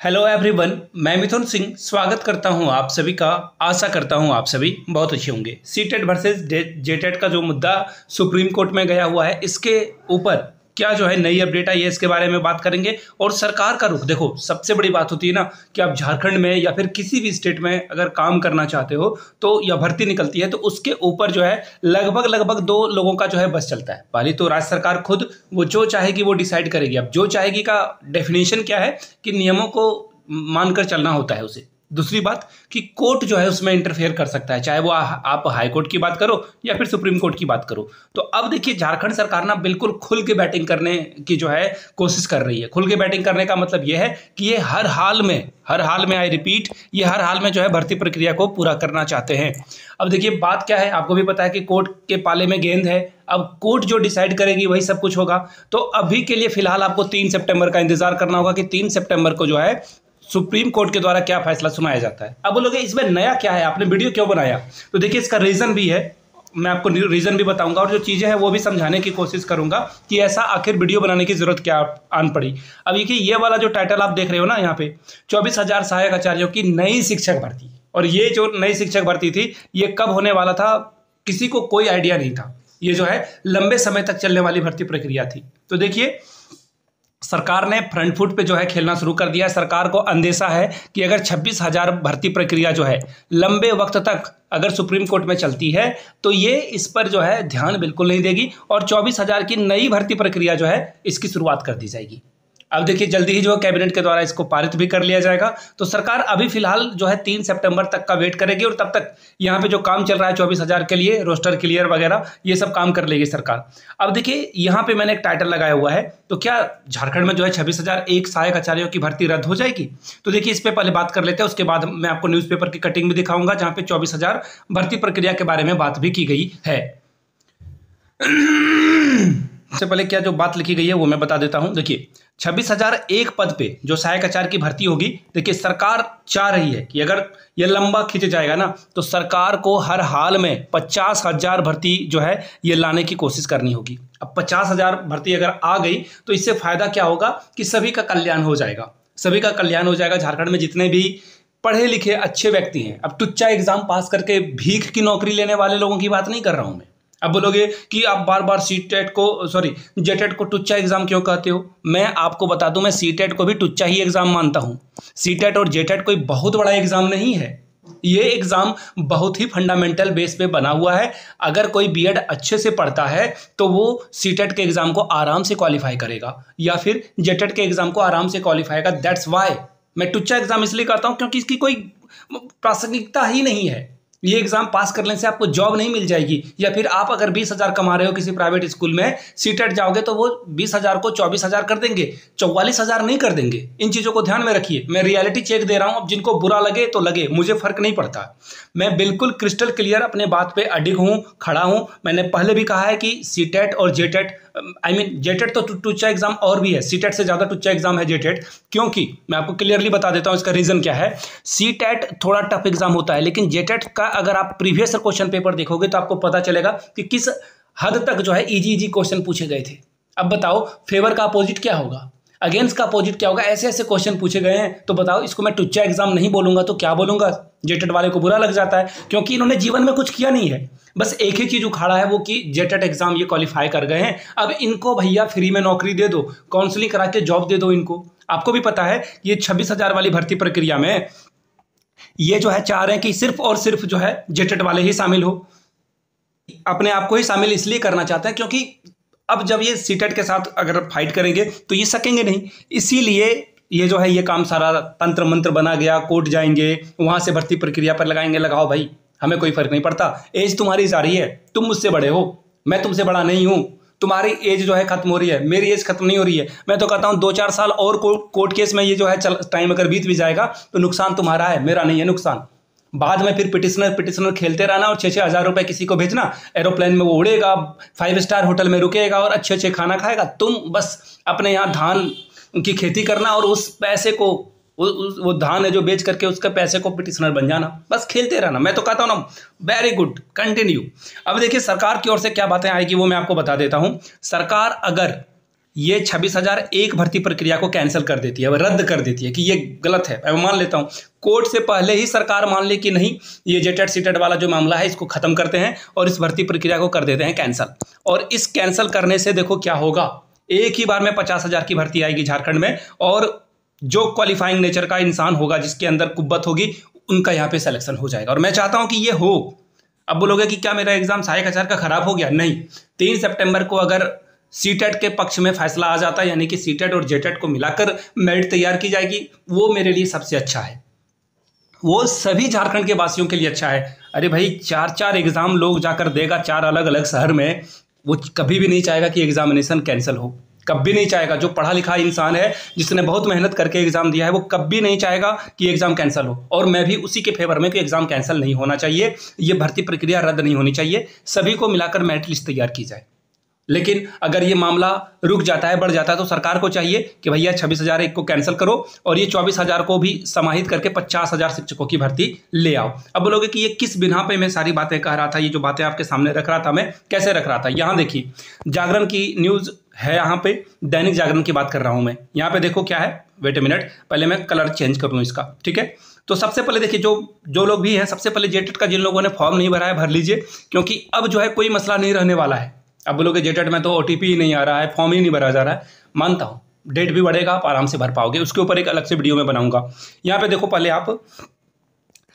Hello everyone, मैं मिथुन सिंह स्वागत करता हूं आप सभी का। आशा करता हूं आप सभी बहुत अच्छे होंगे। सीटेट वर्सेस जेटेट का जो मुद्दा सुप्रीम कोर्ट में गया हुआ है, इसके ऊपर क्या जो है नई अपडेट आई है, इसके बारे में बात करेंगे। और सरकार का रुख देखो, सबसे बड़ी बात होती है ना कि आप झारखंड में या फिर किसी भी स्टेट में अगर काम करना चाहते हो तो या भर्ती निकलती है तो उसके ऊपर जो है लगभग दो लोगों का जो है बस चलता है। पहली तो राज्य सरकार खुद, वो जो चाहेगी वो डिसाइड करेगी। अब जो चाहेगी का डेफिनेशन क्या है कि नियमों को मानकर चलना होता है उसे। दूसरी बात कि कोर्ट जो है उसमें इंटरफेयर कर सकता है, चाहे वो आप हाई कोर्ट की बात करो या फिर सुप्रीम कोर्ट की बात करो। तो अब देखिए, झारखंड सरकार ना बिल्कुल खुल के बैटिंग करने की जो है कोशिश कर रही है। खुल के बैटिंग करने का मतलब ये है कि ये हर हाल में आई रिपीट, ये हर हाल में जो है भर्ती प्रक्रिया को पूरा करना चाहते हैं। अब देखिए बात क्या है, आपको भी पता है कि कोर्ट के पाले में गेंद है। अब कोर्ट जो डिसाइड करेगी वही सब कुछ होगा। तो अभी के लिए फिलहाल आपको 3 सितंबर का इंतजार करना होगा कि 3 सितंबर को जो है सुप्रीम कोर्ट के द्वारा क्या फैसला सुनाया जाता है। अब बोलोगे इसमें नया क्या है, आपने वीडियो क्यों बनाया? तो देखिए इसका रीजन भी है, मैं आपको रीजन भी बताऊंगा और जो चीजें हैं वो भी समझाने की कोशिश करूंगा कि ऐसा आखिर वीडियो बनाने की जरूरत क्या आन पड़ी। अब ये वाला जो टाइटल आप देख रहे हो ना, यहाँ पे 24,000 सहायक आचार्यों की नई शिक्षक भर्ती, और ये जो नई शिक्षक भर्ती थी ये कब होने वाला था किसी को कोई आइडिया नहीं था। ये जो है लंबे समय तक चलने वाली भर्ती प्रक्रिया थी। तो देखिए सरकार ने फ्रंट फुट पे जो है खेलना शुरू कर दिया है। सरकार को अंदेशा है कि अगर 26,000 भर्ती प्रक्रिया जो है लंबे वक्त तक अगर सुप्रीम कोर्ट में चलती है तो ये इस पर जो है ध्यान बिल्कुल नहीं देगी और 24,000 की नई भर्ती प्रक्रिया जो है इसकी शुरुआत कर दी जाएगी। अब देखिए जल्दी ही जो कैबिनेट के द्वारा इसको पारित भी कर लिया जाएगा। तो सरकार अभी फिलहाल जो है 3 सितंबर तक का वेट करेगी और तब तक यहाँ पे जो काम चल रहा है 24,000 के लिए रोस्टर क्लियर वगैरह ये सब काम कर लेगी सरकार। अब देखिए यहाँ पे मैंने एक टाइटल लगाया हुआ है, तो क्या झारखंड में जो है 26,001 सहायक आचार्यों की भर्ती रद्द हो जाएगी? तो देखिए इस पे पहले बात कर लेते हैं, उसके बाद मैं आपको न्यूज़पेपर की कटिंग भी दिखाऊंगा जहाँ पे 24,000 भर्ती प्रक्रिया के बारे में बात भी की गई है। सबसे पहले क्या जो बात लिखी गई है वो मैं बता देता हूं। देखिए 26,001 पद पे जो सहायक आचार्य की भर्ती होगी, देखिए सरकार चाह रही है कि अगर ये लंबा खिंच जाएगा ना तो सरकार को हर हाल में 50,000 भर्ती जो है ये लाने की कोशिश करनी होगी। अब 50,000 भर्ती अगर आ गई तो इससे फायदा क्या होगा कि सभी का कल्याण हो जाएगा, सभी का कल्याण हो जाएगा। झारखंड में जितने भी पढ़े लिखे अच्छे व्यक्ति हैं, अब टुच्चा एग्जाम पास करके भीख की नौकरी लेने वाले लोगों की बात नहीं कर रहा हूं मैं। अब बोलोगे कि आप बार बार जेटेट को टुच्चा एग्जाम क्यों कहते हो? मैं आपको बता दूं, मैं सीटेट को भी टुच्चा ही एग्जाम मानता हूं। सीटेट और जेटेट कोई बहुत बड़ा एग्जाम नहीं है। ये एग्जाम बहुत ही फंडामेंटल बेस पे बना हुआ है। अगर कोई बीएड अच्छे से पढ़ता है तो वो सीटेट के एग्जाम को आराम से क्वालिफाई करेगा या फिर जेटेट के एग्जाम को आराम से क्वालिफाई करेगा। दैट्स वाई मैं टुच्चा एग्जाम इसलिए करता हूं क्योंकि इसकी कोई प्रासंगिकता ही नहीं है। ये एग्जाम पास करने से आपको जॉब नहीं मिल जाएगी, या फिर आप अगर 20,000 कमा रहे हो किसी प्राइवेट स्कूल में, सीटेट जाओगे तो वो 20,000 को 24,000 कर देंगे, 44,000 नहीं कर देंगे। इन चीज़ों को ध्यान में रखिए। मैं रियलिटी चेक दे रहा हूं, अब जिनको बुरा लगे तो लगे, मुझे फर्क नहीं पड़ता। मैं बिल्कुल क्रिस्टल क्लियर अपने बात पे अडिग हूँ, खड़ा हूँ। मैंने पहले भी कहा है कि सीटेट और जेटेट, जेटेट तो टुच्चा एग्जाम और भी है, सीटेट से ज़्यादा टुच्चा एग्जाम है जेटेट। क्योंकि मैं आपको क्लियरली बता देता हूँ इसका रीज़न क्या है। सीटेट थोड़ा टफ एग्जाम होता है, लेकिन जेटेट का अगर आप प्रीवियस क्वेश्चन पेपर देखोगे तो आपको पता चलेगा कि किस हद तक जो है इजी क्वेश्चन पूछे गए थे। अब बताओ फेवर का अपोजिट क्या होगा, अगेंस्ट का अपोजिट क्या होगा? ऐसे ऐसे क्वेश्चन पूछे गए हैं। तो बताओ इसको मैं टुच्चा एग्जाम नहीं बोलूंगा तो क्या बोलूंगा? जेटेट वाले को बुरा लग जाता है क्योंकि इन्होंने जीवन में कुछ किया नहीं है, बस एक ही चीज उखाड़ा है वो कि जेटेट एग्जाम ये क्वालिफाई कर गए हैं। अब इनको भैया फ्री में नौकरी दे दो, काउंसलिंग करा के जॉब दे दो इनको। आपको भी पता है ये 26,000 वाली भर्ती प्रक्रिया में ये जो है चाह रहे हैं कि सिर्फ और सिर्फ जो है जेटेट वाले ही शामिल हो। अपने आप को ही शामिल इसलिए करना चाहते हैं क्योंकि अब जब ये सीटेट के साथ अगर फाइट करेंगे तो ये सकेंगे नहीं, इसीलिए ये जो है ये काम सारा तंत्र मंत्र बना गया। कोर्ट जाएंगे, वहां से भर्ती प्रक्रिया पर लगाएंगे, लगाओ भाई, हमें कोई फर्क नहीं पड़ता। एज तुम्हारी जारी है, तुम मुझसे बड़े हो, मैं तुमसे बड़ा नहीं हूं। तुम्हारी एज जो है खत्म हो रही है, मेरी एज खत्म नहीं हो रही है। मैं तो कहता हूं 2-4 साल और कोर्ट केस में ये जो है टाइम अगर बीत भी जाएगा तो नुकसान तुम्हारा है, मेरा नहीं है नुकसान। बाद में फिर पिटिशनर खेलते रहना और 6-6 हज़ार रुपए किसी को भेजना, एरोप्लेन में वो उड़ेगा, 5 स्टार होटल में रुकेगा और अच्छे खाना खाएगा। तुम बस अपने यहाँ धान की खेती करना और उस पैसे को वो धान है जो बेच करके उसके पैसे को पिटिशनर बन जाना, बस खेलते रहना। मैं तो कहता हूँ ना, वेरी गुड, कंटिन्यू। अब देखिए सरकार की ओर से क्या बातें आएगी वो मैं आपको बता देता हूँ। सरकार अगर ये 26,001 भर्ती प्रक्रिया को कैंसिल कर देती है, रद्द कर देती है कि ये गलत है। मैं मान लेता हूँ कोर्ट से पहले ही सरकार मान ले कि नहीं, ये जेटेट सीटेट वाला जो मामला है इसको खत्म करते हैं और इस भर्ती प्रक्रिया को कर देते हैं कैंसिल। और इस कैंसिल करने से देखो क्या होगा, एक ही बार में 50,000 की भर्ती आएगी झारखंड में, और जो क्वालिफाइंग नेचर का इंसान होगा, जिसके अंदर कुब्बत होगी, उनका यहाँ पे सिलेक्शन हो जाएगा। और मैं चाहता हूँ कि ये हो। अब बोलोगे कि क्या मेरा एग्जाम सहायक आचार्य का खराब हो गया? नहीं, 3 सितंबर को अगर सीटेट के पक्ष में फैसला आ जाता है, यानी कि सीटेट और जेटेट को मिलाकर मेरिट तैयार की जाएगी, वो मेरे लिए सबसे अच्छा है, वो सभी झारखंड के वासियों के लिए अच्छा है। अरे भाई 4-4 एग्जाम लोग जाकर देगा 4 अलग अलग शहर में, वो कभी भी नहीं चाहेगा कि एग्जामिनेशन कैंसिल हो, कभी नहीं चाहेगा। जो पढ़ा लिखा इंसान है, जिसने बहुत मेहनत करके एग्जाम दिया है, वो कभी नहीं चाहेगा कि एग्जाम कैंसिल हो। और मैं भी उसी के फेवर में कि एग्जाम कैंसिल नहीं होना चाहिए, ये भर्ती प्रक्रिया रद्द नहीं होनी चाहिए, सभी को मिलाकर मेरिट लिस्ट तैयार की जाए। लेकिन अगर ये मामला रुक जाता है, बढ़ जाता है, तो सरकार को चाहिए कि भैया 26,001 को कैंसिल करो और ये 24,000 को भी समाहित करके 50,000 शिक्षकों की भर्ती ले आओ। अब बोलोगे कि ये किस बिना पे मैं सारी बातें कह रहा था, ये जो बातें आपके सामने रख रहा था, मैं कैसे रख रहा था। यहाँ देखिए, जागरण की न्यूज़ है, यहाँ पे दैनिक जागरण की बात कर रहा हूँ मैं। यहाँ पे देखो क्या है, वेट ए मिनट, पहले मैं कलर चेंज कर लूँ इसका, ठीक है। तो सबसे पहले देखिए, जो लोग भी हैं, सबसे पहले जेटेट का जिन लोगों ने फॉर्म नहीं भरा है, भर लीजिए, क्योंकि अब जो है कोई मसला नहीं रहने वाला है। अब बोलोगे जेटेट में तो OTP ही नहीं आ रहा है, फॉर्म ही नहीं भरा जा रहा है, मानता हूँ, डेट भी बढ़ेगा, आप आराम से भर पाओगे, उसके ऊपर एक अलग से वीडियो में बनाऊंगा। यहाँ पे देखो, पहले आप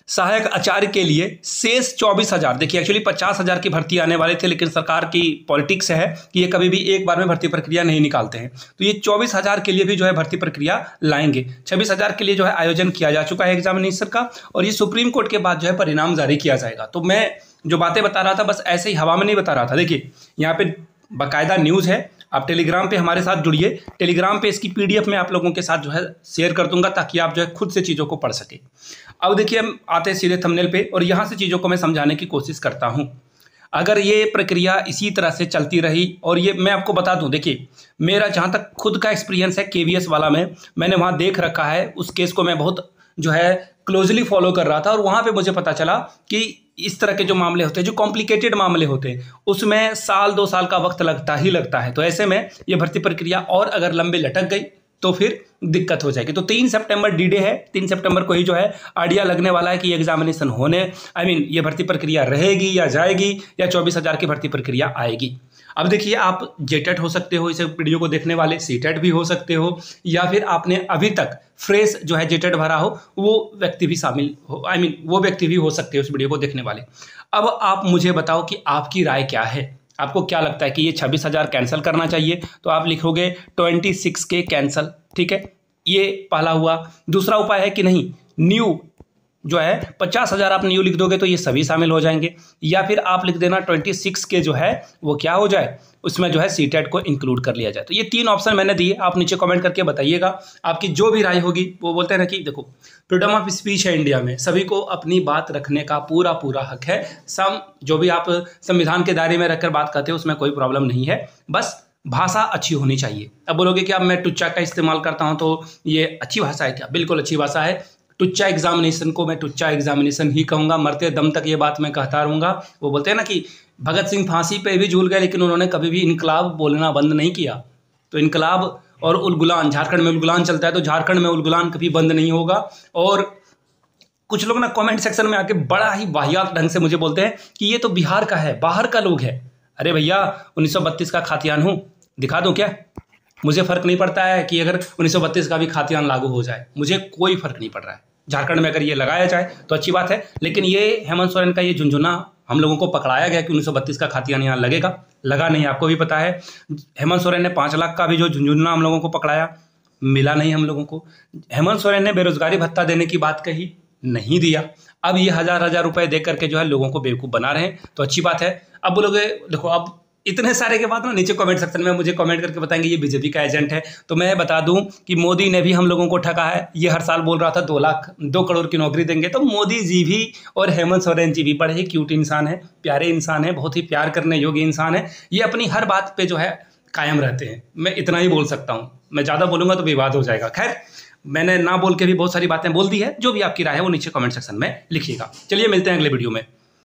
सहायक आचार्य के लिए शेष 24,000, देखिए एक्चुअली 50,000 की भर्ती आने वाले थे, लेकिन सरकार की पॉलिटिक्स है कि ये कभी भी एक बार में भर्ती प्रक्रिया नहीं निकालते हैं, तो ये 24,000 के लिए भी जो है भर्ती प्रक्रिया लाएंगे। 26,000 के लिए जो है आयोजन किया जा चुका है एग्जामिनेशन का, और ये सुप्रीम कोर्ट के बाद जो है परिणाम जारी किया जाएगा। तो मैं जो बातें बता रहा था, बस ऐसे ही हवा में नहीं बता रहा था। देखिए यहाँ पे बाकायदा न्यूज़ है, आप टेलीग्राम पे हमारे साथ जुड़िए, टेलीग्राम पे इसकी PDF में आप लोगों के साथ जो है शेयर कर दूंगा, ताकि आप जो है खुद से चीज़ों को पढ़ सके। अब देखिए, हम आते हैं सीधे थंबनेल पे, और यहाँ से चीज़ों को मैं समझाने की कोशिश करता हूँ। अगर ये प्रक्रिया इसी तरह से चलती रही, और ये मैं आपको बता दूं, देखिए मेरा जहाँ तक खुद का एक्सपीरियंस है KVS वाला में, मैंने वहाँ देख रखा है, उस केस को मैं बहुत जो है क्लोजली फॉलो कर रहा था, और वहाँ पे मुझे पता चला कि इस तरह के जो मामले होते हैं, जो कॉम्प्लिकेटेड मामले होते हैं, उसमें 1-2 साल का वक्त लगता ही लगता है। तो ऐसे में ये भर्ती प्रक्रिया और अगर लंबे लटक गई तो फिर दिक्कत हो जाएगी। तो 3 सितंबर D-Day है, 3 सितंबर को ही जो है आइडिया लगने वाला है कि एग्जामिनेशन होने, ये भर्ती प्रक्रिया रहेगी या जाएगी, या 24,000 की भर्ती प्रक्रिया आएगी। अब देखिए, आप जेटेट हो सकते हो, इस वीडियो को देखने वाले, सीटेट भी हो सकते हो, या फिर आपने अभी तक फ्रेश जो है जेटेट भरा हो, वो व्यक्ति भी शामिल हो, वो व्यक्ति भी हो सकते हो उस वीडियो को देखने वाले। अब आप मुझे बताओ कि आपकी राय क्या है, आपको क्या लगता है कि ये 26,000 कैंसिल करना चाहिए? तो आप लिखोगे 26K कैंसिल, ठीक है, ये पहला हुआ। दूसरा उपाय है कि नहीं, न्यू जो है 50,000 आप न्यू लिख दोगे तो ये सभी शामिल हो जाएंगे, या फिर आप लिख देना 26K जो है वो क्या हो जाए, उसमें जो है सीटेट को इंक्लूड कर लिया जाए। तो ये 3 ऑप्शन मैंने दिए, आप नीचे कमेंट करके बताइएगा, आपकी जो भी राय होगी। वो बोलते हैं ना कि देखो, फ्रीडम ऑफ स्पीच है इंडिया में, सभी को अपनी बात रखने का पूरा हक है। जो भी आप संविधान के दायरे में रखकर बात करते हो, उसमें कोई प्रॉब्लम नहीं है, बस भाषा अच्छी होनी चाहिए। अब बोलोगे कि अब मैं टुच्चा का इस्तेमाल करता हूँ तो ये अच्छी भाषा है क्या? बिल्कुल अच्छी भाषा है। टुच्चा एग्जामिनेशन को मैं टुच्चा एग्जामिनेशन ही कहूँगा, मरते दम तक ये बात मैं कहता रहूँगा। वो बोलते हैं ना कि भगत सिंह फांसी पे भी झूल गए, लेकिन उन्होंने कभी भी इनकलाब बोलना बंद नहीं किया। तो इनकलाब और उलगुलान, झारखंड में उलगुलान चलता है, तो झारखंड में उलगुलान कभी बंद नहीं होगा। और कुछ लोग ना कमेंट सेक्शन में आके बड़ा ही वाहियात ढंग से मुझे बोलते हैं कि ये तो बिहार का है, बाहर का लोग है। अरे भैया, 1932 का खातियान हूँ, दिखा दूँ क्या? मुझे फ़र्क नहीं पड़ता है कि अगर 1932 का भी खातियान लागू हो जाए, मुझे कोई फ़र्क नहीं पड़ रहा है। झारखंड में अगर ये लगाया जाए तो अच्छी बात है, लेकिन ये हेमंत सोरेन का ये झुंझुना हम लोगों को पकड़ाया गया कि 1932 का खातियान यहाँ लगेगा, लगा नहीं, आपको भी पता है। हेमंत सोरेन ने 5 लाख का भी जो झुंझुना हम लोगों को पकड़ाया, मिला नहीं हम लोगों को। हेमंत सोरेन ने बेरोजगारी भत्ता देने की बात कही, नहीं दिया। अब ये हज़ार रुपए दे करके जो है लोगों को बेवकूफ़ बना रहे हैं, तो अच्छी बात है। अब बोलोगे, देखो अब इतने सारे के बाद ना नीचे कमेंट सेक्शन में मुझे कमेंट करके बताएंगे ये बीजेपी का एजेंट है। तो मैं बता दूं कि मोदी ने भी हम लोगों को ठगा है। ये हर साल बोल रहा था 2 करोड़ की नौकरी देंगे। तो मोदी जी भी और हेमंत सोरेन जी भी बड़े ही क्यूट इंसान है, प्यारे इंसान है, बहुत ही प्यार करने योग्य इंसान है। ये अपनी हर बात पे जो है कायम रहते हैं। मैं इतना ही बोल सकता हूँ, मैं ज़्यादा बोलूँगा तो विवाद हो जाएगा। खैर, मैंने ना बोल के भी बहुत सारी बातें बोल दी है। जो भी आपकी राय है वो नीचे कमेंट सेक्शन में लिखिएगा। चलिए मिलते हैं अगले वीडियो में।